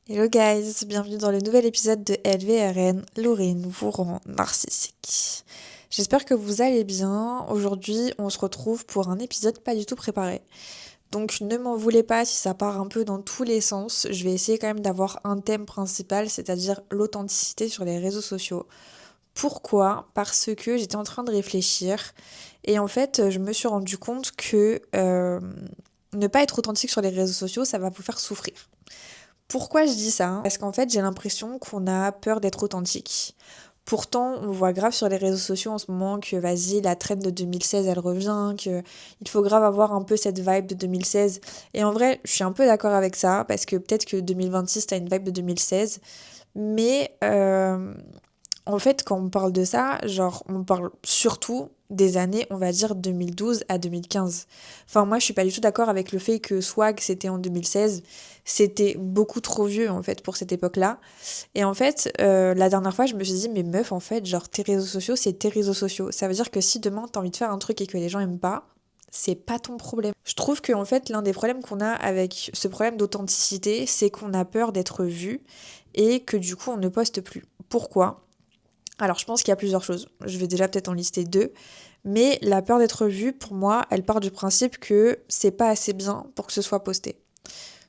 Hello guys, bienvenue dans le nouvel épisode de LVRN, Laurine vous rend narcissique. J'espère que vous allez bien. Aujourd'hui, on se retrouve pour un épisode pas du tout préparé. Donc ne m'en voulez pas si ça part un peu dans tous les sens. Je vais essayer quand même d'avoir un thème principal, c'est-à-dire l'authenticité sur les réseaux sociaux. Pourquoi? Parce que j'étais en train de réfléchir et en fait, je me suis rendu compte que ne pas être authentique sur les réseaux sociaux, ça va vous faire souffrir. Pourquoi je dis ça? Parce qu'en fait, j'ai l'impression qu'on a peur d'être authentique. Pourtant, on voit grave sur les réseaux sociaux en ce moment que vas-y, la trend de 2016, elle revient, que il faut grave avoir un peu cette vibe de 2016. Et en vrai, je suis un peu d'accord avec ça, parce que peut-être que 2026, t'as une vibe de 2016. Mais en fait, quand on parle de ça, genre, on parle surtout des années, on va dire 2012 à 2015. Enfin, moi, je suis pas du tout d'accord avec le fait que Swag, c'était en 2016. C'était beaucoup trop vieux, en fait, pour cette époque-là. Et en fait, la dernière fois, je me suis dit, mais meuf, en fait, genre, tes réseaux sociaux, c'est tes réseaux sociaux. Ça veut dire que si demain, t'as envie de faire un truc et que les gens aiment pas, c'est pas ton problème. Je trouve que, en fait, l'un des problèmes qu'on a avec ce problème d'authenticité, c'est qu'on a peur d'être vu et que du coup, on ne poste plus. Pourquoi? Alors, je pense qu'il y a plusieurs choses. Je vais déjà peut-être en lister deux. Mais la peur d'être vue, pour moi, elle part du principe que c'est pas assez bien pour que ce soit posté.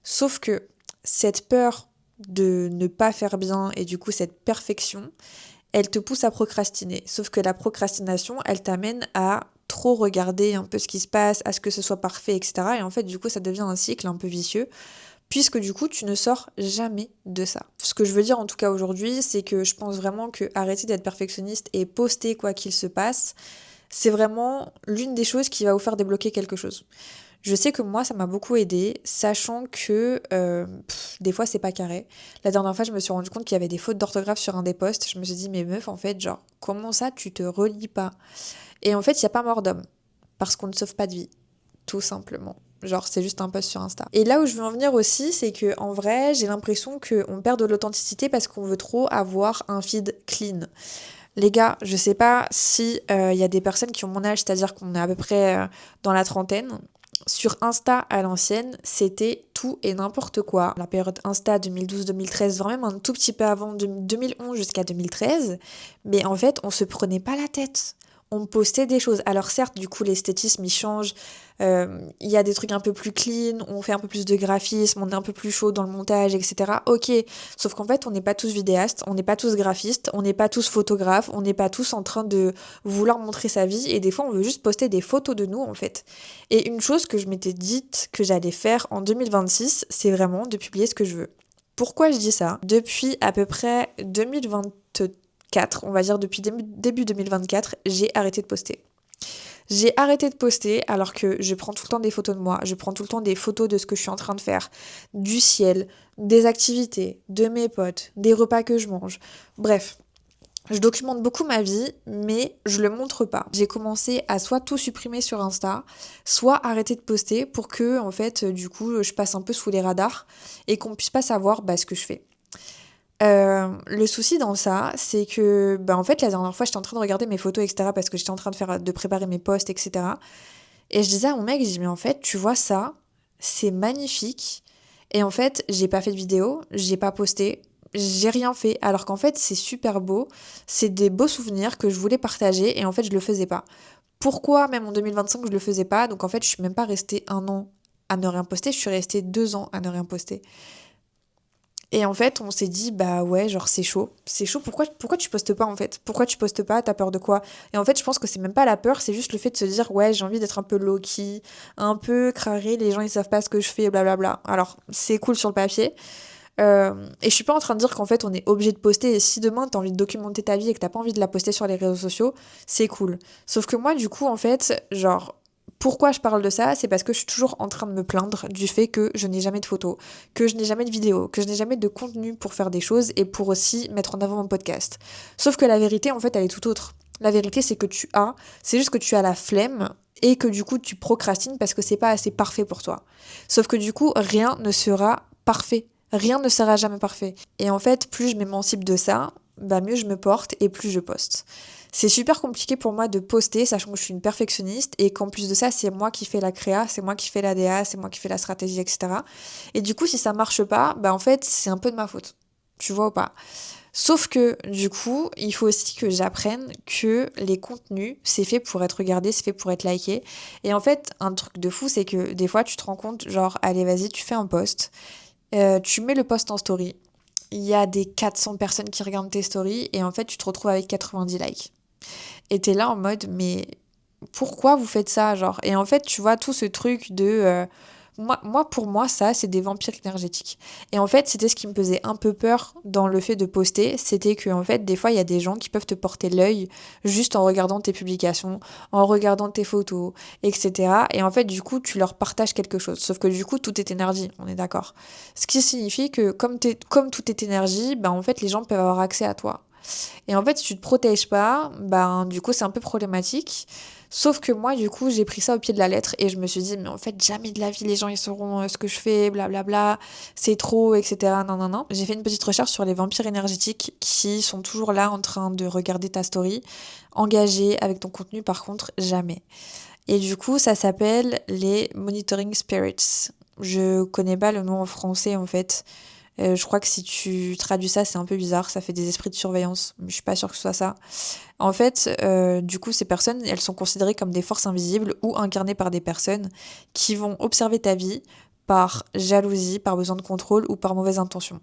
Sauf que cette peur de ne pas faire bien et du coup cette perfection, elle te pousse à procrastiner. Sauf que la procrastination, elle t'amène à trop regarder un peu ce qui se passe, à ce que ce soit parfait, etc. Et en fait, du coup, ça devient un cycle un peu vicieux puisque du coup tu ne sors jamais de ça. Ce que je veux dire en tout cas aujourd'hui, c'est que je pense vraiment que arrêter d'être perfectionniste et poster quoi qu'il se passe, c'est vraiment l'une des choses qui va vous faire débloquer quelque chose. Je sais que moi ça m'a beaucoup aidé, sachant que des fois c'est pas carré. La dernière fois je me suis rendu compte qu'il y avait des fautes d'orthographe sur un des posts, je me suis dit mais meuf en fait genre comment ça tu te relis pas? Et en fait il n'y a pas mort d'homme, parce qu'on ne sauve pas de vie tout simplement. Genre, c'est juste un post sur Insta. Et là où je veux en venir aussi, c'est que en vrai, j'ai l'impression qu'on perd de l'authenticité parce qu'on veut trop avoir un feed clean. Les gars, je sais pas si y a des personnes qui ont mon âge, c'est-à-dire qu'on est à peu près dans la trentaine. Sur Insta à l'ancienne, c'était tout et n'importe quoi. La période Insta 2012-2013, vraiment même un tout petit peu avant 2011 jusqu'à 2013. Mais en fait, on se prenait pas la tête. On postait des choses. Alors certes, du coup, l'esthétisme, il change. Il y a des trucs un peu plus clean, on fait un peu plus de graphisme, on est un peu plus chaud dans le montage, etc. Ok, sauf qu'en fait, on n'est pas tous vidéastes, on n'est pas tous graphistes, on n'est pas tous photographes, on n'est pas tous en train de vouloir montrer sa vie, et des fois, on veut juste poster des photos de nous, en fait. Et une chose que je m'étais dite que j'allais faire en 2026, c'est vraiment de publier ce que je veux. Pourquoi je dis ça? Depuis à peu près 2024, on va dire depuis début 2024, j'ai arrêté de poster. J'ai arrêté de poster alors que je prends tout le temps des photos de moi, je prends tout le temps des photos de ce que je suis en train de faire, du ciel, des activités, de mes potes, des repas que je mange. Bref, je documente beaucoup ma vie, mais je le montre pas. J'ai commencé à soit tout supprimer sur Insta, soit arrêter de poster pour que, en fait, du coup, je passe un peu sous les radars et qu'on puisse pas savoir ce que je fais. Le souci dans ça, c'est que, en fait, la dernière fois, j'étais en train de regarder mes photos, etc., parce que j'étais en train de préparer mes posts, etc. Et je disais à mon mec, je dis, mais en fait, tu vois ça, c'est magnifique. Et en fait, j'ai pas fait de vidéo, j'ai pas posté, j'ai rien fait. Alors qu'en fait, c'est super beau, c'est des beaux souvenirs que je voulais partager, et en fait, je le faisais pas. Pourquoi, même en 2025, je le faisais pas? Donc en fait, je suis même pas restée un an à ne rien poster, je suis restée 2 ans à ne rien poster. Et en fait, on s'est dit, bah ouais, genre c'est chaud. C'est chaud, pourquoi tu postes pas en fait? Pourquoi tu postes pas? T'as peur de quoi? Et en fait, je pense que c'est même pas la peur, c'est juste le fait de se dire, ouais, j'ai envie d'être un peu low-key, un peu craré, les gens ils savent pas ce que je fais, blablabla. Alors, c'est cool sur le papier. Et je suis pas en train de dire qu'en fait on est obligé de poster, et si demain t'as envie de documenter ta vie et que t'as pas envie de la poster sur les réseaux sociaux, c'est cool. Sauf que moi, du coup, en fait, genre, pourquoi je parle de ça? C'est parce que je suis toujours en train de me plaindre du fait que je n'ai jamais de photos, que je n'ai jamais de vidéos, que je n'ai jamais de contenu pour faire des choses et pour aussi mettre en avant mon podcast. Sauf que la vérité, en fait, elle est tout autre. La vérité, c'est juste que tu as la flemme et que du coup, tu procrastines parce que c'est pas assez parfait pour toi. Sauf que du coup, rien ne sera parfait. Rien ne sera jamais parfait. Et en fait, plus je m'émancipe de ça, bah mieux je me porte et plus je poste. C'est super compliqué pour moi de poster, sachant que je suis une perfectionniste et qu'en plus de ça, c'est moi qui fais la créa, c'est moi qui fais la DA, c'est moi qui fais la stratégie, etc. Et du coup, si ça marche pas, bah en fait, c'est un peu de ma faute. Tu vois ou pas? Sauf que, du coup, il faut aussi que j'apprenne que les contenus, c'est fait pour être regardé, c'est fait pour être liké. Et en fait, un truc de fou, c'est que des fois, tu te rends compte, genre, allez, vas-y, tu fais un post, tu mets le post en story, il y a des 400 personnes qui regardent tes stories, et en fait, tu te retrouves avec 90 likes. Et t'es là en mode, mais pourquoi vous faites ça, genre? Et en fait, tu vois, tout ce truc de... pour moi, ça, c'est des vampires énergétiques. Et en fait, c'était ce qui me faisait un peu peur dans le fait de poster, c'était que, en fait, des fois, il y a des gens qui peuvent te porter l'œil juste en regardant tes publications, en regardant tes photos, etc. Et en fait, du coup, tu leur partages quelque chose. Sauf que, du coup, tout est énergie, on est d'accord. Ce qui signifie que, comme tout est énergie, bah, en fait, les gens peuvent avoir accès à toi. Et en fait, si tu te protèges pas, ben du coup, c'est un peu problématique. Sauf que moi, du coup, j'ai pris ça au pied de la lettre et je me suis dit, mais en fait, jamais de la vie, les gens, ils sauront ce que je fais, blablabla, c'est trop, etc. Non, non, non. J'ai fait une petite recherche sur les vampires énergétiques qui sont toujours là en train de regarder ta story, engagés avec ton contenu, par contre, jamais. Et du coup, ça s'appelle les monitoring spirits. Je connais pas le nom en français, en fait. Je crois que si tu traduis ça, c'est un peu bizarre, ça fait des esprits de surveillance, mais je suis pas sûre que ce soit ça. En fait, du coup, ces personnes, elles sont considérées comme des forces invisibles ou incarnées par des personnes qui vont observer ta vie par jalousie, par besoin de contrôle ou par mauvaise intention.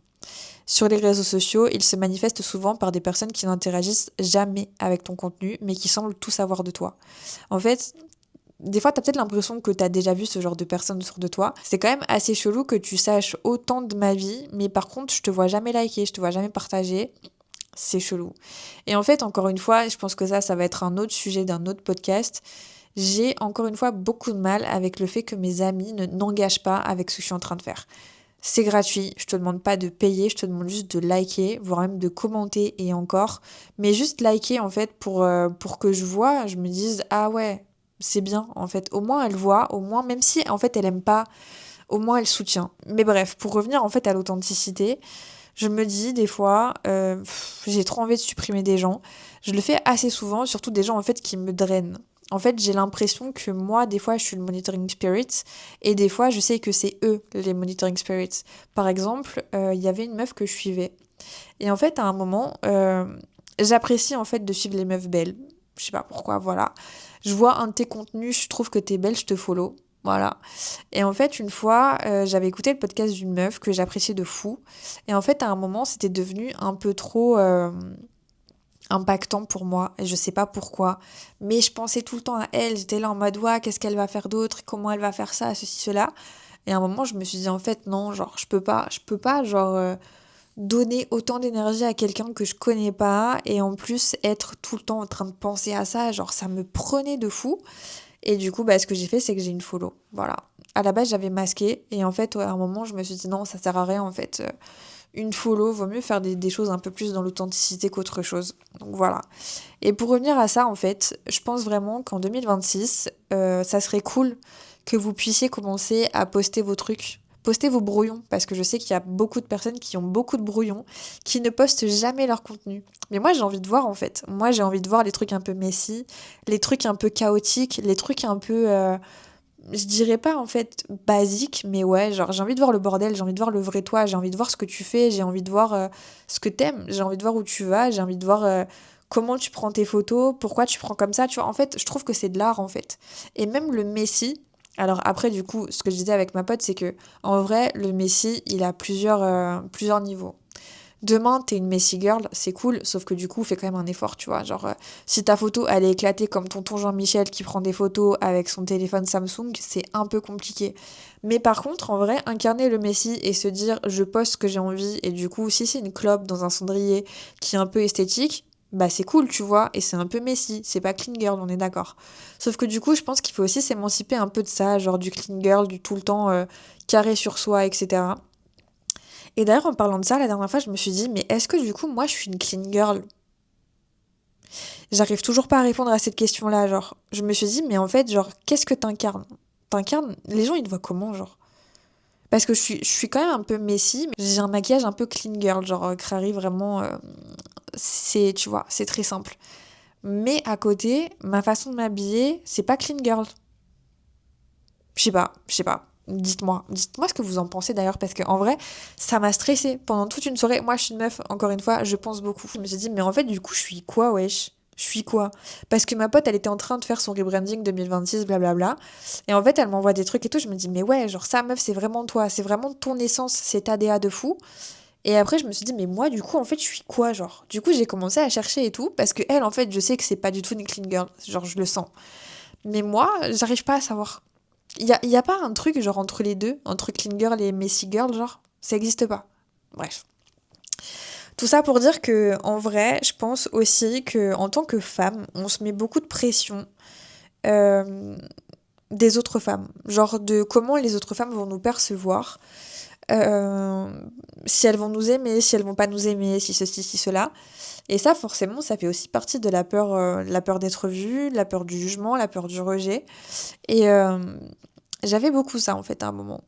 Sur les réseaux sociaux, ils se manifestent souvent par des personnes qui n'interagissent jamais avec ton contenu, mais qui semblent tout savoir de toi. En fait, des fois, t'as peut-être l'impression que t'as déjà vu ce genre de personnes autour de toi. C'est quand même assez chelou que tu saches autant de ma vie, mais par contre, je te vois jamais liker, je te vois jamais partager. C'est chelou. Et en fait, encore une fois, je pense que ça va être un autre sujet d'un autre podcast. J'ai encore une fois beaucoup de mal avec le fait que mes amis ne n'engagent pas avec ce que je suis en train de faire. C'est gratuit, je te demande pas de payer, je te demande juste de liker, voire même de commenter et encore. Mais juste liker en fait pour que je me dise ah ouais, c'est bien en fait. Au moins elle voit, au moins même si en fait elle aime pas, au moins elle soutient. Mais bref, pour revenir en fait à l'authenticité, je me dis des fois, j'ai trop envie de supprimer des gens. Je le fais assez souvent, surtout des gens en fait qui me drainent. En fait, j'ai l'impression que moi, des fois, je suis le monitoring spirit et des fois, je sais que c'est eux les monitoring spirits. Par exemple, il y avait une meuf que je suivais et en fait, à un moment, j'apprécie en fait de suivre les meufs belles. Je sais pas pourquoi, voilà. Je vois un de tes contenus, je trouve que t'es belle, je te follow. Voilà. Et en fait, une fois, j'avais écouté le podcast d'une meuf que j'appréciais de fou. Et en fait, à un moment, c'était devenu un peu trop impactant pour moi. Et je sais pas pourquoi. Mais je pensais tout le temps à elle. J'étais là en mode, ouais, qu'est-ce qu'elle va faire d'autre? Comment elle va faire ça, ceci, cela. Et à un moment, je me suis dit, en fait, non, genre, je peux pas, genre, donner autant d'énergie à quelqu'un que je connais pas. Et en plus, être tout le temps en train de penser à ça, genre, ça me prenait de fou. Et du coup, bah, ce que j'ai fait, c'est que j'ai une follow. Voilà. À la base, j'avais masqué. Et en fait, ouais, à un moment, je me suis dit non, ça sert à rien. En fait, une follow, vaut mieux faire des choses un peu plus dans l'authenticité qu'autre chose. Donc voilà. Et pour revenir à ça, en fait, je pense vraiment qu'en 2026, ça serait cool que vous puissiez commencer à poster vos trucs. Poster vos brouillons, parce que je sais qu'il y a beaucoup de personnes qui ont beaucoup de brouillons, qui ne postent jamais leur contenu. Mais moi, j'ai envie de voir, en fait. Moi, j'ai envie de voir les trucs un peu messy, les trucs un peu chaotiques, les trucs un peu, je dirais pas, en fait, basiques, mais ouais, genre, j'ai envie de voir le bordel, j'ai envie de voir le vrai toi, j'ai envie de voir ce que tu fais, j'ai envie de voir ce que t'aimes, j'ai envie de voir où tu vas, j'ai envie de voir comment tu prends tes photos, pourquoi tu prends comme ça, tu vois. En fait, je trouve que c'est de l'art, en fait. Et même le messi, alors après, du coup, ce que je disais avec ma pote, c'est que en vrai, le Messi, il a plusieurs niveaux. Demain, t'es une Messi girl, c'est cool, sauf que du coup, fais quand même un effort, tu vois. Genre, si ta photo, elle est éclatée comme tonton Jean-Michel qui prend des photos avec son téléphone Samsung, c'est un peu compliqué. Mais par contre, en vrai, incarner le Messi et se dire, je poste ce que j'ai envie, et du coup, si c'est une clope dans un cendrier qui est un peu esthétique, bah c'est cool, tu vois, et c'est un peu Messi, c'est pas clean girl, on est d'accord. Sauf que du coup, je pense qu'il faut aussi s'émanciper un peu de ça, genre du clean girl, du tout le temps carré sur soi, etc. Et d'ailleurs, en parlant de ça, la dernière fois, je me suis dit, mais est-ce que du coup, moi, je suis une clean girl? J'arrive toujours pas à répondre à cette question-là, genre. Je me suis dit, mais en fait, genre, qu'est-ce que t'incarnes? T'incarnes, les gens, ils te voient comment, genre? Parce que je suis quand même un peu messy, mais j'ai un maquillage un peu clean girl, genre, crari vraiment tu vois, c'est très simple. Mais à côté, ma façon de m'habiller, c'est pas clean girl. Je sais pas. Dites-moi ce que vous en pensez d'ailleurs, parce qu'en vrai, ça m'a stressée pendant toute une soirée. Moi, je suis une meuf, encore une fois, je pense beaucoup. Je me suis dit, mais en fait, du coup, je suis quoi, wesh? Je suis quoi? Parce que ma pote, elle était en train de faire son rebranding 2026, blablabla. Et en fait, elle m'envoie des trucs et tout. Je me dis, mais ouais, genre ça, meuf, c'est vraiment toi. C'est vraiment ton essence, c'est ta DA de fou. Et après, je me suis dit, mais moi, du coup, en fait, je suis quoi, genre? Du coup, j'ai commencé à chercher et tout. Parce que elle, en fait, je sais que c'est pas du tout une clean girl. Genre, je le sens. Mais moi, j'arrive pas à savoir. Il y a pas un truc genre entre les deux, entre clean girl et messy girl, genre, ça existe pas. Bref. Tout ça pour dire que en vrai, je pense aussi que en tant que femme, on se met beaucoup de pression euh, des autres femmes, genre de comment les autres femmes vont nous percevoir, euh, si elles vont nous aimer, si elles vont pas nous aimer, si ceci, si cela. Et ça, forcément, ça fait aussi partie de la peur d'être vue, la peur du jugement, la peur du rejet. Et j'avais beaucoup ça en fait à un moment.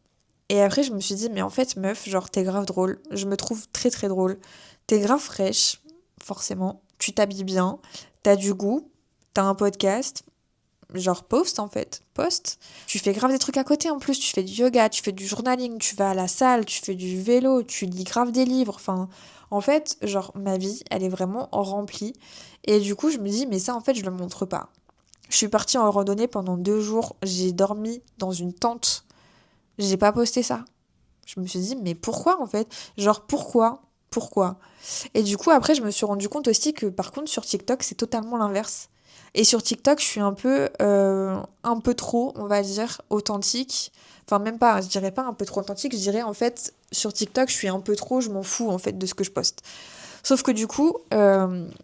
Et après, je me suis dit, mais en fait, meuf, genre, t'es grave drôle. Je me trouve très très drôle. T'es grave fraîche, forcément. Tu t'habilles bien. T'as du goût. T'as un podcast. Genre, poste en fait. Poste. Tu fais grave des trucs à côté en plus. Tu fais du yoga, tu fais du journaling, tu vas à la salle, tu fais du vélo, tu lis grave des livres. Enfin, en fait, genre, ma vie, elle est vraiment remplie. Et du coup, je me dis, mais ça, en fait, je le montre pas. Je suis partie en randonnée pendant 2 jours. J'ai dormi dans une tente. J'ai pas posté ça. Je me suis dit, mais pourquoi en fait? Genre, pourquoi? Pourquoi? Et du coup, après, je me suis rendu compte aussi que par contre, sur TikTok, c'est totalement l'inverse. Et sur TikTok, je suis un peu trop, on va dire, authentique. Enfin, même pas, je dirais pas un peu trop authentique, je dirais en fait, sur TikTok, je suis un peu trop, je m'en fous en fait de ce que je poste. Sauf que du coup,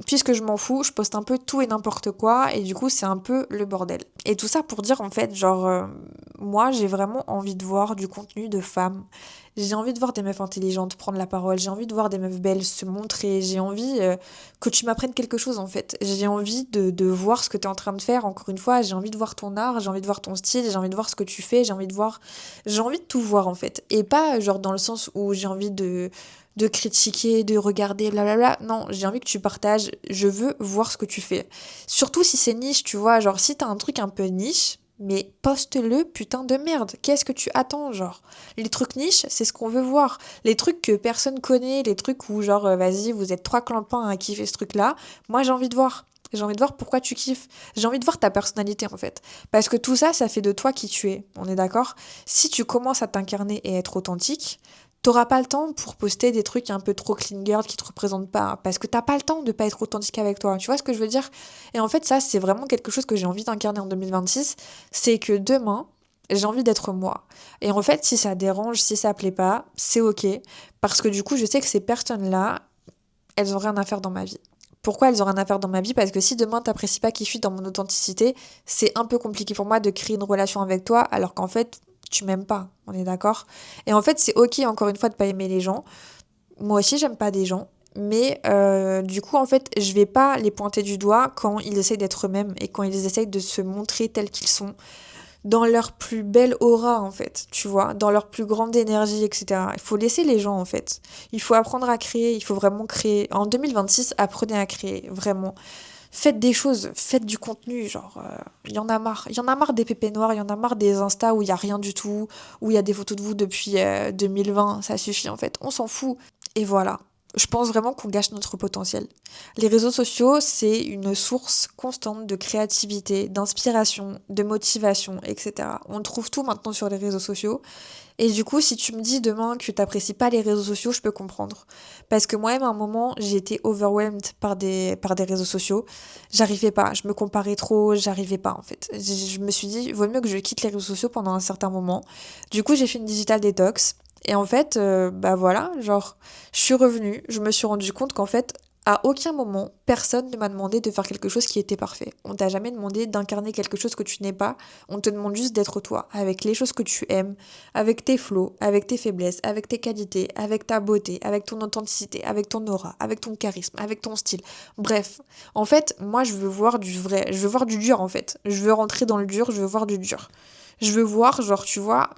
puisque je m'en fous, je poste un peu tout et n'importe quoi, et du coup, c'est un peu le bordel. Et tout ça pour dire, en fait, genre, moi, j'ai vraiment envie de voir du contenu de femmes. J'ai envie de voir des meufs intelligentes prendre la parole, j'ai envie de voir des meufs belles se montrer, j'ai envie que tu m'apprennes quelque chose, en fait. J'ai envie de voir ce que tu es en train de faire, encore une fois, j'ai envie de voir ton art, j'ai envie de voir ton style, j'ai envie de voir ce que tu fais, j'ai envie de tout voir, en fait. Et pas, genre, dans le sens où j'ai envie de critiquer, de regarder, blablabla. Non, j'ai envie que tu partages. Je veux voir ce que tu fais. Surtout si c'est niche, tu vois. Genre, si t'as un truc un peu niche, mais poste-le, putain de merde. Qu'est-ce que tu attends, genre? Les trucs niches, c'est ce qu'on veut voir. Les trucs que personne connaît, les trucs où, genre, vas-y, vous êtes 3 clampins à kiffer ce truc-là. Moi, j'ai envie de voir. J'ai envie de voir pourquoi tu kiffes. J'ai envie de voir ta personnalité, en fait. Parce que tout ça, ça fait de toi qui tu es. On est d'accord? Si tu commences à t'incarner et être authentique, t'auras pas le temps pour poster des trucs un peu trop clean girl qui te représentent pas. Parce que t'as pas le temps de pas être authentique avec toi. Tu vois ce que je veux dire? Et en fait, ça, c'est vraiment quelque chose que j'ai envie d'incarner en 2026. C'est que demain, j'ai envie d'être moi. Et en fait, si ça dérange, si ça plaît pas, c'est ok. Parce que du coup, je sais que ces personnes-là, elles ont rien à faire dans ma vie. Pourquoi elles ont rien à faire dans ma vie? Parce que si demain t'apprécies pas qui je suis dans mon authenticité, c'est un peu compliqué pour moi de créer une relation avec toi alors qu'en fait, tu m'aimes pas. On est d'accord? Et en fait, c'est ok encore une fois de pas aimer les gens. Moi aussi, j'aime pas des gens. Mais du coup, en fait, je vais pas les pointer du doigt quand ils essayent d'être eux-mêmes et quand ils essayent de se montrer tels qu'ils sont dans leur plus belle aura, en fait, tu vois, dans leur plus grande énergie, etc. Il faut laisser les gens, en fait. Il faut apprendre à créer, il faut vraiment créer. En 2026, apprenez à créer, vraiment. Faites des choses, faites du contenu, genre, il y en a marre. Il y en a marre des pépés noirs, il y en a marre des Insta où il y a rien du tout, où il y a des photos de vous depuis 2020, ça suffit, en fait. On s'en fout. Et voilà. Je pense vraiment qu'on gâche notre potentiel. Les réseaux sociaux, c'est une source constante de créativité, d'inspiration, de motivation, etc. On trouve tout maintenant sur les réseaux sociaux. Et du coup, si tu me dis demain que t'apprécies pas les réseaux sociaux, je peux comprendre. Parce que moi-même, à un moment, j'ai été overwhelmed par des réseaux sociaux. J'arrivais pas, je me comparais trop, j'arrivais pas en fait. Je me suis dit, vaut mieux que je quitte les réseaux sociaux pendant un certain moment. Du coup, j'ai fait une digital detox. Et en fait, bah voilà, genre, je suis revenue, je me suis rendu compte qu'en fait, à aucun moment, personne ne m'a demandé de faire quelque chose qui était parfait. On t'a jamais demandé d'incarner quelque chose que tu n'es pas. On te demande juste d'être toi, avec les choses que tu aimes, avec tes flots, avec tes faiblesses, avec tes qualités, avec ta beauté, avec ton authenticité, avec ton aura, avec ton charisme, avec ton style. Bref, en fait, moi je veux voir du vrai, je veux voir du dur en fait. Je veux rentrer dans le dur, je veux voir du dur. Je veux voir, genre, tu vois,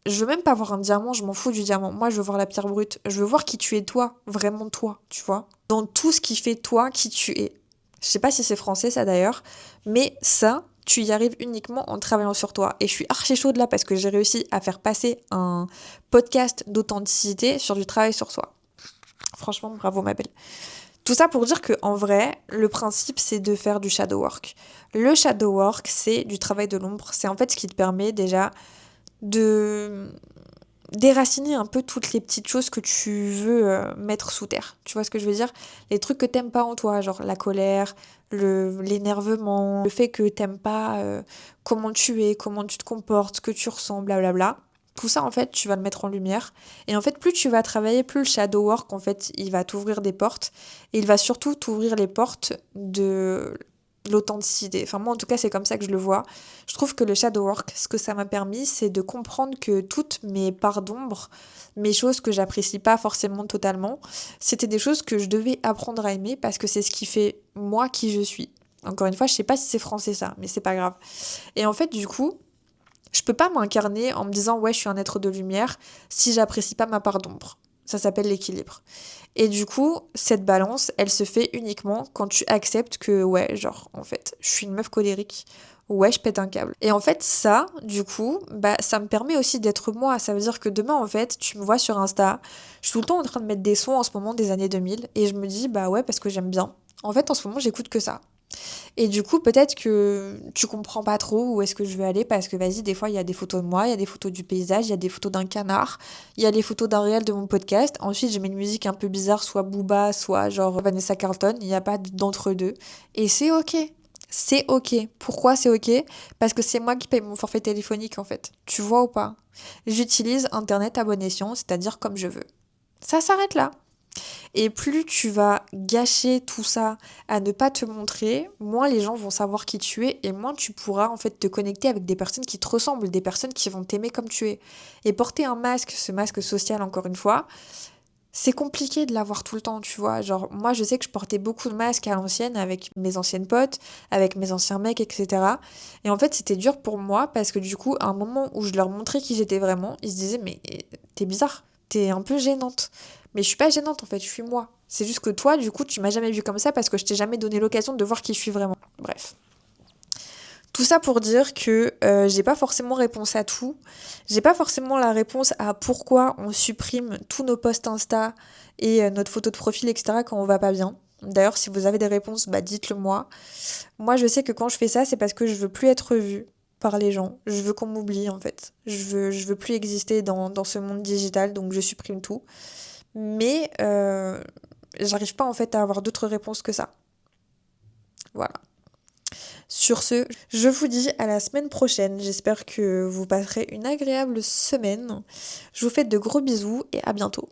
je veux même pas voir un diamant, je m'en fous du diamant. Moi, je veux voir la pierre brute. Je veux voir qui tu es toi, vraiment toi, tu vois. dans tout ce qui fait toi qui tu es. Je sais pas si c'est français ça d'ailleurs, mais ça, tu y arrives uniquement en travaillant sur toi. Et je suis archi chaude là parce que j'ai réussi à faire passer un podcast d'authenticité sur du travail sur soi. Franchement, bravo ma belle. Tout ça pour dire que en vrai, le principe c'est de faire du shadow work. Le shadow work, c'est du travail de l'ombre. C'est en fait ce qui te permet déjà de déraciner un peu toutes les petites choses que tu veux mettre sous terre. Tu vois ce que je veux dire? Les trucs que t'aimes pas en toi, genre la colère, l'énervement, le fait que t'aimes pas comment tu es, comment tu te comportes, ce que tu ressens, blablabla. Tout ça, en fait, tu vas le mettre en lumière. Et en fait, plus tu vas travailler, plus le shadow work, en fait, il va t'ouvrir des portes. Et il va surtout t'ouvrir les portes de l'authenticité. Enfin, moi, en tout cas, c'est comme ça que je le vois. Je trouve que le shadow work, ce que ça m'a permis, c'est de comprendre que toutes mes parts d'ombre, mes choses que j'apprécie pas forcément totalement, c'était des choses que je devais apprendre à aimer parce que c'est ce qui fait moi qui je suis. Encore une fois, je sais pas si c'est français ça, mais c'est pas grave. Et en fait, du coup, je peux pas m'incarner en me disant ouais, je suis un être de lumière si j'apprécie pas ma part d'ombre. Ça s'appelle l'équilibre. Et du coup, cette balance, elle se fait uniquement quand tu acceptes que ouais, genre en fait, je suis une meuf colérique. Ouais, je pète un câble. Et en fait, ça, du coup, bah, ça me permet aussi d'être moi. Ça veut dire que demain, en fait, tu me vois sur Insta, je suis tout le temps en train de mettre des sons en ce moment des années 2000, et je me dis, bah ouais, parce que j'aime bien. En fait, en ce moment, j'écoute que ça. Et du coup, peut-être que tu comprends pas trop où est-ce que je veux aller parce que vas-y, des fois, il y a des photos de moi, il y a des photos du paysage, il y a des photos d'un canard, il y a les photos d'un réel de mon podcast. Ensuite, je mets une musique un peu bizarre, soit Booba, soit genre Vanessa Carlton. Il n'y a pas d'entre-deux. Et c'est ok. C'est ok. Pourquoi c'est ok? Parce que c'est moi qui paye mon forfait téléphonique en fait. Tu vois ou pas? J'utilise Internet à bon escient, c'est-à-dire comme je veux. Ça s'arrête là. Et plus tu vas gâcher tout ça à ne pas te montrer, moins les gens vont savoir qui tu es et moins tu pourras en fait te connecter avec des personnes qui te ressemblent, des personnes qui vont t'aimer comme tu es. Et porter un masque, ce masque social encore une fois, c'est compliqué de l'avoir tout le temps, tu vois. Genre moi je sais que je portais beaucoup de masques à l'ancienne avec mes anciennes potes, avec mes anciens mecs, etc. Et en fait c'était dur pour moi parce que du coup à un moment où je leur montrais qui j'étais vraiment, ils se disaient mais t'es bizarre, t'es un peu gênante. Mais je suis pas gênante en fait, je suis moi. C'est juste que toi, du coup, tu m'as jamais vu comme ça parce que je t'ai jamais donné l'occasion de voir qui je suis vraiment. Bref. Tout ça pour dire que j'ai pas forcément réponse à tout. J'ai pas forcément la réponse à pourquoi on supprime tous nos posts Insta et notre photo de profil, etc. quand on va pas bien. D'ailleurs, si vous avez des réponses, bah dites-le moi. Moi, je sais que quand je fais ça, c'est parce que je veux plus être vue par les gens. Je veux qu'on m'oublie en fait. Je veux plus exister dans ce monde digital, donc je supprime tout. Mais j'arrive pas en fait à avoir d'autres réponses que ça. Voilà. Sur ce, je vous dis à la semaine prochaine. J'espère que vous passerez une agréable semaine. Je vous fais de gros bisous et à bientôt.